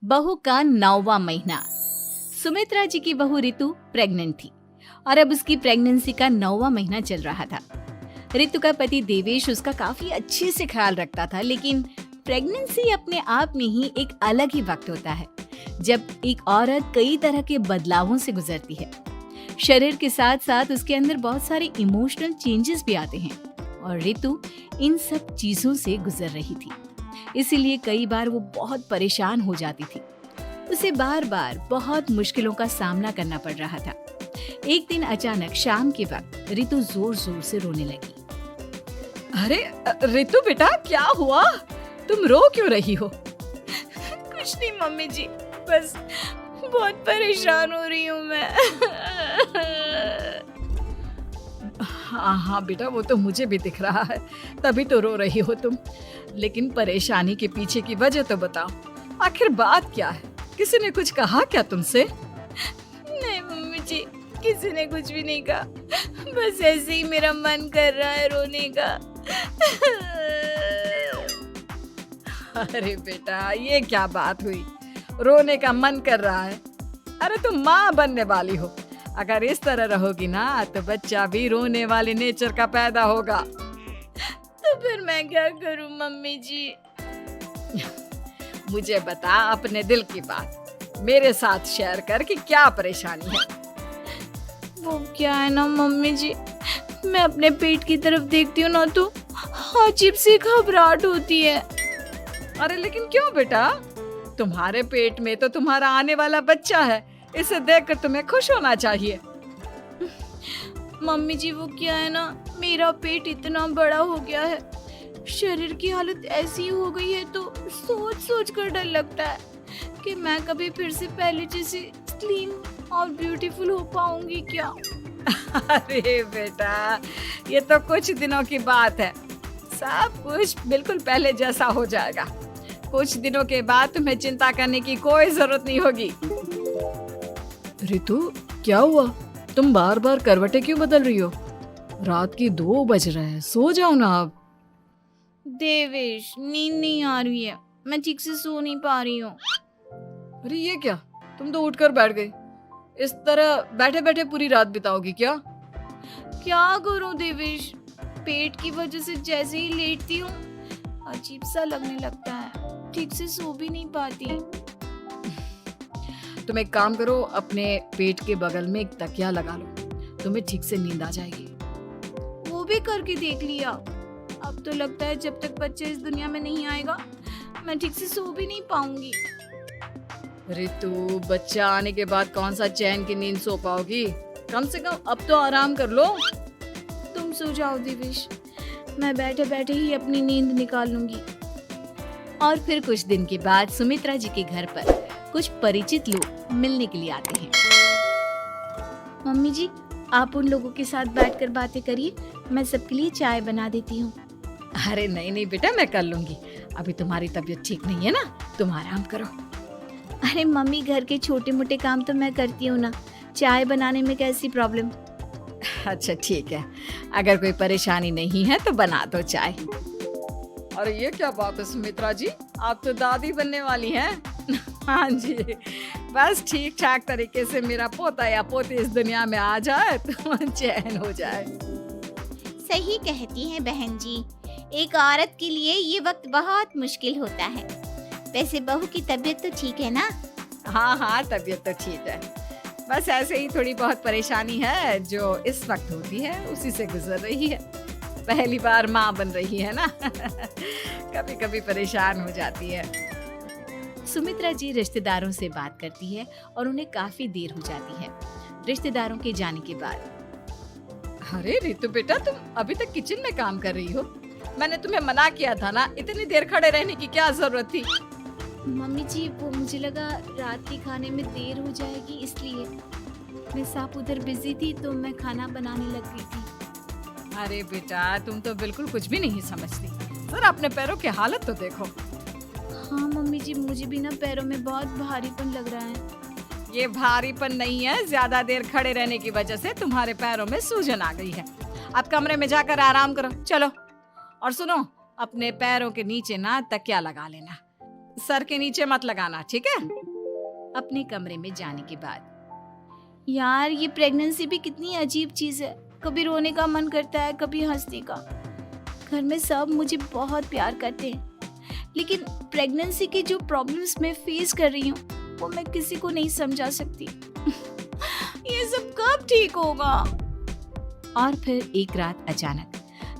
बहू का 9वां महीना। सुमित्रा जी की बहू रितु प्रेग्नेंट थी और अब उसकी प्रेगनेंसी का 9वां महीना चल रहा था। रितु का पति देवेश उसका काफी अच्छे से ख्याल रखता था, लेकिन प्रेगनेंसी अपने आप में ही एक अलग ही वक्त होता है जब एक औरत कई तरह के बदलावों से गुजरती है। शरीर के साथ साथ उसके अंदर बहुत सारे इमोशनल चेंजेस भी आते हैं और रितु इन सब चीजों से गुजर रही थी। इसीलिए कई बार वो बहुत परेशान हो जाती थी। उसे बार बार बहुत मुश्किलों का सामना करना पड़ रहा था। एक दिन अचानक शाम के वक्त रितु जोर जोर से रोने लगी। अरे रितु बेटा, क्या हुआ? तुम रो क्यों रही हो? कुछ नहीं मम्मी जी, बस बहुत परेशान हो रही हूँ मैं। हाँ बेटा, वो तो मुझे भी दिख रहा है, तभी तो रो रही हो तुम। लेकिन परेशानी के पीछे की वजह तो बताओ, आखिर बात क्या है? किसी ने कुछ कहा क्या तुमसे? नहीं मम्मी जी, किसी ने कुछ भी नहीं कहा, बस ऐसे ही मेरा मन कर रहा है रोने का। अरे बेटा, ये क्या बात हुई? रोने का मन कर रहा है? अरे तुम माँ बनने वाली हो, अगर इस तरह रहोगी ना तो बच्चा भी रोने वाले नेचर का पैदा होगा। तो फिर मैं क्या करूं मम्मी जी? मुझे बता अपने दिल की बात, मेरे साथ शेयर कर कि क्या परेशानी है। वो क्या है ना मम्मी जी, मैं अपने पेट की तरफ देखती हूँ ना तो अजीब सी घबराहट होती है। अरे लेकिन क्यों बेटा? तुम्हारे पेट में तो तुम्हारा आने वाला बच्चा है, इसे देखकर तुम्हें खुश होना चाहिए। मम्मी जी वो क्या है ना, मेरा पेट इतना बड़ा हो गया है, शरीर की हालत ऐसी हो गई है तो सोच सोच कर डर लगता है कि मैं कभी फिर से पहले जैसे स्लिम और ब्यूटीफुल हो पाऊंगी क्या। अरे बेटा, ये तो कुछ दिनों की बात है, सब कुछ बिल्कुल पहले जैसा हो जाएगा। कुछ दिनों के बाद तुम्हें चिंता करने की कोई जरूरत नहीं होगी। रितु, क्या हुआ? तुम बार बार करवटें क्यों बदल रही हो? रात की 2 बज रहे हैं, सो जाओ ना अब। देवेश, नींद नहीं आ रही है, मैं ठीक से सो नहीं पा रही हूँ। अरे ये क्या, तुम तो उठकर बैठ गई। इस तरह बैठे बैठे पूरी रात बिताओगी क्या? क्या करूं देवेश, पेट की वजह से जैसे ही लेटती हूँ अजीब सा लगने लगता है, ठीक से सो भी नहीं पाती। तुम एक काम करो, अपने पेट के बगल में एक तकिया लगा लो, तुम्हें ठीक से नींद आ जाएगी। वो भी करके देख लिया, अब तो लगता है जब तक बच्चा इस दुनिया में नहीं आएगा मैं ठीक से सो भी नहीं पाऊंगी। रितु, बच्चा आने के बाद कौन सा चैन की नींद सो पाओगी? कम से कम अब तो आराम कर लो। तुम सो जाओ देवेश, मैं बैठे बैठे ही अपनी नींद निकाल लूंगी। और फिर कुछ दिन के बाद सुमित्रा जी के घर पर कुछ परिचित लोग मिलने के लिए आते हैं। मम्मी जी, आप उन लोगों के साथ बैठकर बातें करिए, मैं सबके लिए चाय बना देती हूँ। अरे नहीं नहीं बेटा, मैं कर लूंगी, अभी तुम्हारी तबीयत ठीक नहीं है ना, तुम आराम करो। अरे मम्मी, घर के छोटे मोटे काम तो मैं करती हूँ ना, चाय बनाने में कैसी प्रॉब्लम? अच्छा ठीक है, अगर कोई परेशानी नहीं है तो बना दो चाय। अरे ये क्या बात है सुमित्रा जी, आप तो दादी बनने वाली हैं। हाँ जी, बस ठीक ठाक तरीके से मेरा पोता या पोती इस दुनिया में आ जाए तो चैन हो जाए। सही कहती हैं बहन जी, एक औरत के लिए ये वक्त बहुत मुश्किल होता है। वैसे बहू की तबीयत तो ठीक है ना? हाँ हाँ, तबीयत तो ठीक है, बस ऐसे ही थोड़ी बहुत परेशानी है जो इस वक्त होती है, उसी से गुजर रही है। पहली बार माँ बन रही है ना, कभी कभी परेशान हो जाती है। सुमित्रा जी रिश्तेदारों से बात करती है और उन्हें काफी देर हो जाती है। रिश्तेदारों के जाने के बाद, अरे रितु बेटा, तुम अभी तक किचन में काम कर रही हो? मैंने तुम्हें मना किया था ना, इतनी देर खड़े रहने की क्या जरूरत थी? मम्मी जी, वो मुझे लगा रात के खाने में देर हो जाएगी, इसलिए मैं साहब उधर बिजी थी तो मैं खाना बनाने लग गई थी। अरे बेटा, तुम तो बिल्कुल कुछ भी नहीं समझती, जरा अपने पैरों की हालत तो देखो। हाँ मम्मी जी, मुझे भी ना पैरों में बहुत भारीपन लग रहा है। ये भारीपन नहीं है, ज्यादा देर खड़े रहने की वजह से तुम्हारे पैरों में सूजन आ गई है। अब कमरे में जाकर आराम करो, चलो। और सुनो, अपने पैरों के नीचे ना तकिया लगा लेना, सर के नीचे मत लगाना, ठीक है? अपने कमरे में जाने के बाद, यार ये प्रेगनेंसी भी कितनी अजीब चीज है। कभी रोने का मन करता है, कभी हंसने का। घर में सब मुझे बहुत प्यार करते हैं, लेकिन प्रेगनेंसी की जो प्रॉब्लम्स मैं फेस कर रही हूँ वो मैं किसी को नहीं समझा सकती। ये सब कब ठीक होगा? और फिर एक रात अचानक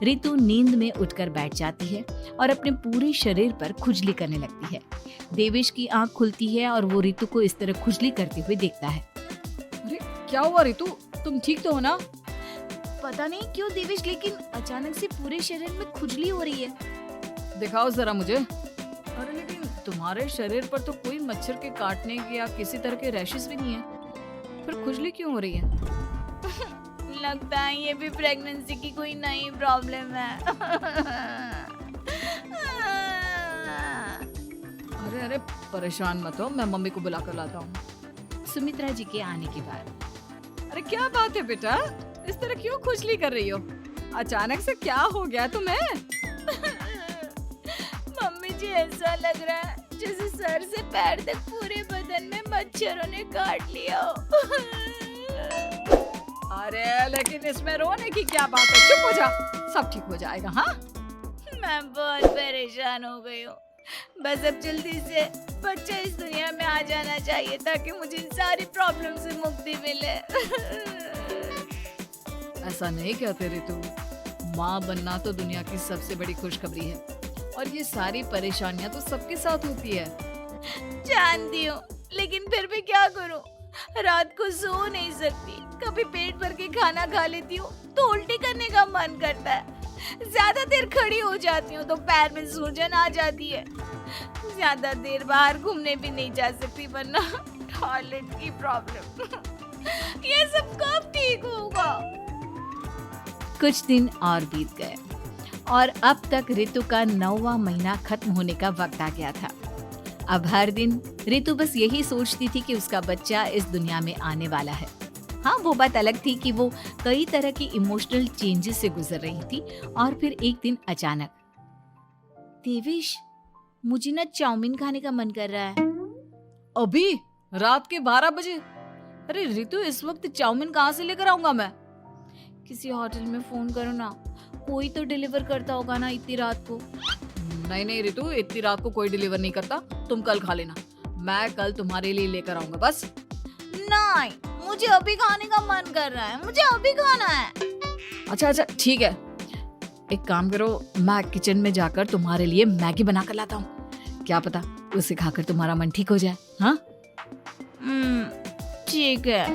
रितु नींद में उठकर बैठ जाती है और अपने पूरे शरीर पर खुजली करने लगती है। देवेश की आंख खुलती है और वो रितु को इस तरह खुजली करते हुए देखता है। अरे क्या हुआ रितु, तुम ठीक तो हो ना? पता नहीं क्यों देवेश, लेकिन अचानक से पूरे शरीर में खुजली हो रही है। दिखाओ जरा मुझे। अरे लेकिन तुम्हारे शरीर पर तो कोई मच्छर के काटने के या किसी तरह के रैशेस भी नहीं है, फिर खुजली क्यों हो रही है? लगता है ये भी प्रेगनेंसी की कोई नई प्रॉब्लम है। अरे अरे परेशान मत हो, मैं मम्मी को बुला कर लाता हूँ। सुमित्रा जी के आने के बाद, अरे क्या बात है बेटा, इस तरह क्यों खुजली कर रही हो? अचानक से क्या हो गया तुम्हें? मम्मी जी ऐसा लग रहा है जैसे सर से पैर तक पूरे बदन में मच्छरों ने काट लिया हो। अरे लेकिन इसमें रोने की क्या बात है, चुप हो जा, सब ठीक हो जाएगा। हाँ, मैं बहुत परेशान हो गई हूँ। बस अब जल्दी से बच्चा इस दुनिया में आ जाना चाहिए ताकि मुझे इन सारी प्रॉब्लम से मुक्ति मिले। ऐसा नहीं कहते रितु, माँ बनना तो दुनिया की सबसे बड़ी खुशखबरी है और ये सारी परेशानियाँ तो सबके साथ होती है। जानती हूँ, लेकिन फिर भी क्या करूँ, रात को सो नहीं सकती। कभी पेट भर के खाना खा लेती हूँ तो उल्टी करने का मन करता है। ज्यादा देर खड़ी हो जाती हूँ तो पैर में सूजन आ जाती है। ज्यादा देर बाहर घूमने भी नहीं जा सकती वरना टॉयलेट की प्रॉब्लम। ये सब कब ठीक होगा? कुछ दिन और बीत गए और अब तक रितु का 9वां महीना खत्म होने का वक्त आ गया था। अब हर दिन रितु बस यही सोचती थी कि उसका बच्चा इस दुनिया में आने वाला है। हाँ, वो बात अलग थी कि वो कई तरह की इमोशनल चेंजेस से गुजर रही थी। और फिर एक दिन अचानक, देवेश मुझे ना चाउमीन खाने का मन कर रहा है। अभी रात के 12 बजे? अरे रितु, इस वक्त चाउमीन कहाँ से लेकर आऊंगा मैं? किसी होटल में फोन करो ना, कोई तो डिलीवर करता होगा ना इतनी रात को। नहीं नहीं रितु, इतनी रात को कोई डिलीवर नहीं करता, तुम कल खा लेना, मैं कल तुम्हारे लिए लेकर आऊंगा। बस नहीं, मुझे अभी खाने का मन कर रहा है, मुझे अभी खाना है। अच्छा अच्छा ठीक है, एक काम करो, मैं किचन में जाकर तुम्हारे लिए मैगी बना कर लाता हूँ, क्या पता उसे खाकर तुम्हारा मन ठीक हो जाए। हाँ ठीक है।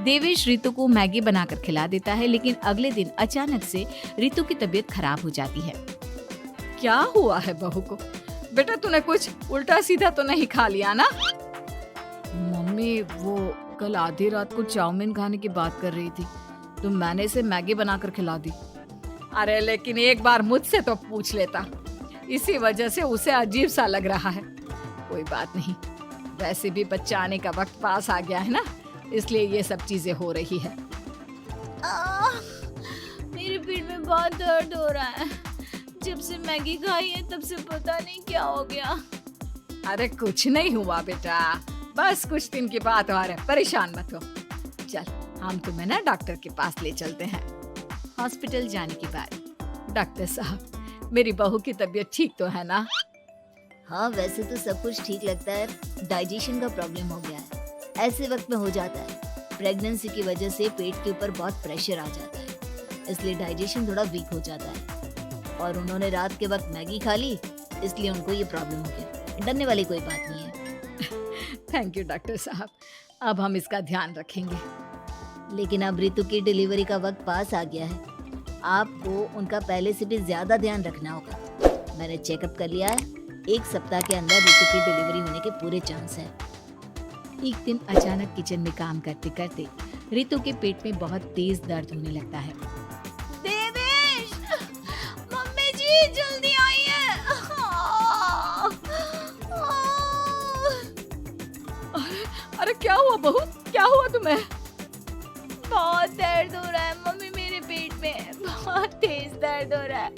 देवेश रितु को मैगी बनाकर खिला देता है, लेकिन अगले दिन अचानक से रितु की तबीयत खराब हो जाती है। क्या हुआ है बहू को? बेटा तूने कुछ उल्टा सीधा तो नहीं खा लिया ना? मम्मी वो कल आधी रात को चाउमीन खाने की बात कर रही थी तो मैंने इसे मैगी बनाकर खिला दी। अरे लेकिन एक बार मुझसे तो पूछ लेता, इसी वजह से उसे अजीब सा लग रहा है। कोई बात नहीं, वैसे भी बच्चा आने का वक्त पास आ गया है ना, इसलिए ये सब चीजें हो रही है। मेरे पेट में बहुत दर्द हो रहा है, जब से मैगी खाई है तब से पता नहीं क्या हो गया। अरे कुछ नहीं हुआ बेटा, बस कुछ दिन की बात और है, परेशान मत हो। चल हम तुम्हें ना डॉक्टर के पास ले चलते हैं। हॉस्पिटल जाने के बाद, डॉक्टर साहब मेरी बहू की तबीयत ठीक तो है ना? हाँ, वैसे तो सब कुछ ठीक लगता है, डाइजेशन का प्रॉब्लम हो गया है, ऐसे वक्त में हो जाता है। प्रेगनेंसी की वजह से पेट के ऊपर बहुत प्रेशर आ जाता है, इसलिए डाइजेशन थोड़ा वीक हो जाता है। और उन्होंने रात के वक्त मैगी खा ली, इसलिए उनको ये प्रॉब्लम हो गया। डरने वाली कोई बात नहीं है। थैंक यू डॉक्टर साहब, अब हम इसका ध्यान रखेंगे। लेकिन अब रितु की डिलीवरी का वक्त पास आ गया है, आपको उनका पहले से भी ज्यादा ध्यान रखना होगा। मैंने चेकअप कर लिया है, 1 सप्ताह के अंदर रितु की डिलीवरी होने के पूरे चांस है। एक दिन अचानक किचन में काम करते करते रितु के पेट में बहुत तेज दर्द होने लगता है। देवेश, मम्मी जी जल्दी आइए। अरे क्या हुआ बहू, क्या हुआ तुम्हें? बहुत दर्द हो रहा है मम्मी, मेरे पेट में बहुत तेज दर्द हो रहा है,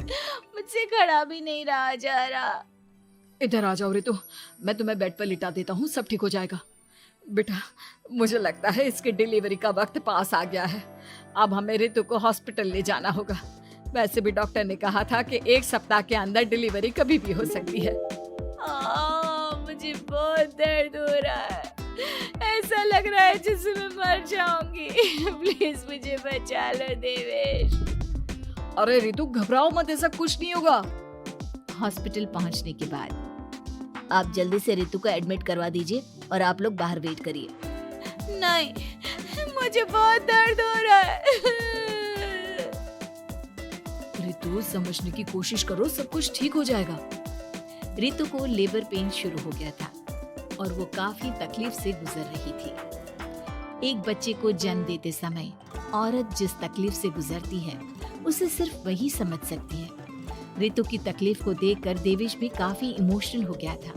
मुझसे खड़ा भी नहीं रहा जा रहा। इधर आ जाओ रितु, मैं तुम्हें बेड पर लिटा देता हूँ, सब ठीक हो जाएगा। बेटा, मुझे लगता है इसकी डिलीवरी का वक्त पास आ गया है। अब हमें रितु को हॉस्पिटल ले जाना होगा। वैसे भी डॉक्टर ने कहा था कि 1 सप्ताह के अंदर डिलीवरी कभी भी हो सकती है। मुझे बहुत दर्द हो रहा है, ऐसा लग रहा है जैसे मैं मर जाऊंगी। प्लीज मुझे बचा लो देवेश। अरे रितु, घबराओ मत, ऐसा कुछ नहीं होगा। हॉस्पिटल पहुंचने के बाद आप जल्दी से रितु को एडमिट करवा दीजिए और आप लोग बाहर वेट करिए। नहीं, मुझे बहुत दर्द हो रहा है। रितु, समझने की कोशिश करो, सब कुछ ठीक हो जाएगा। रितु को लेबर पेन शुरू हो गया था और वो काफी तकलीफ से गुजर रही थी। एक बच्चे को जन्म देते समय औरत जिस तकलीफ से गुजरती है उसे सिर्फ वही समझ सकती है। रितु की तकलीफ को देखकर देवेश भी काफी इमोशनल हो गया था।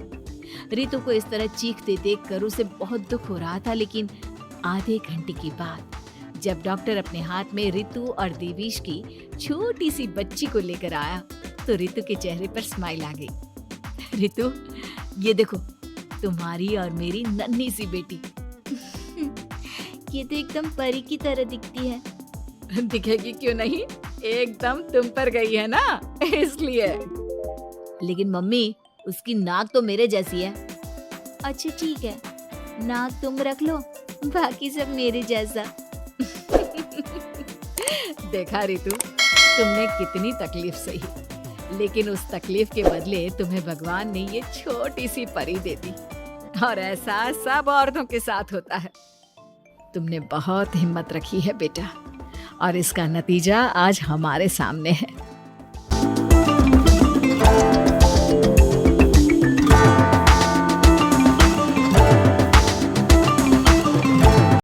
रितु को इस तरह चीखते देखकर उसे बहुत दुख हो रहा था, लेकिन आधे घंटे के बाद जब डॉक्टर अपने हाथ में रितु और देवेश की छोटी सी बच्ची को लेकर आया तो रितु के चेहरे पर स्माइल आ गई। रितु, ये देखो, तुम्हारी और मेरी नन्ही सी बेटी। ये तो एकदम परी की तरह दिखती है। दिखेगी क्यों नहीं, एकदम तुम पर गई है ना, इसलिए। लेकिन मम्मी, उसकी नाक तो मेरे जैसी है। अच्छा ठीक है, नाक तुम रख लो, बाकी सब मेरे जैसा। देखा रितु, तुमने कितनी तकलीफ सही, लेकिन उस तकलीफ के बदले तुम्हें भगवान ने ये छोटी सी परी दे दी। और ऐसा सब औरतों के साथ होता है। तुमने बहुत हिम्मत रखी है बेटा, और इसका नतीजा आज हमारे सामने है।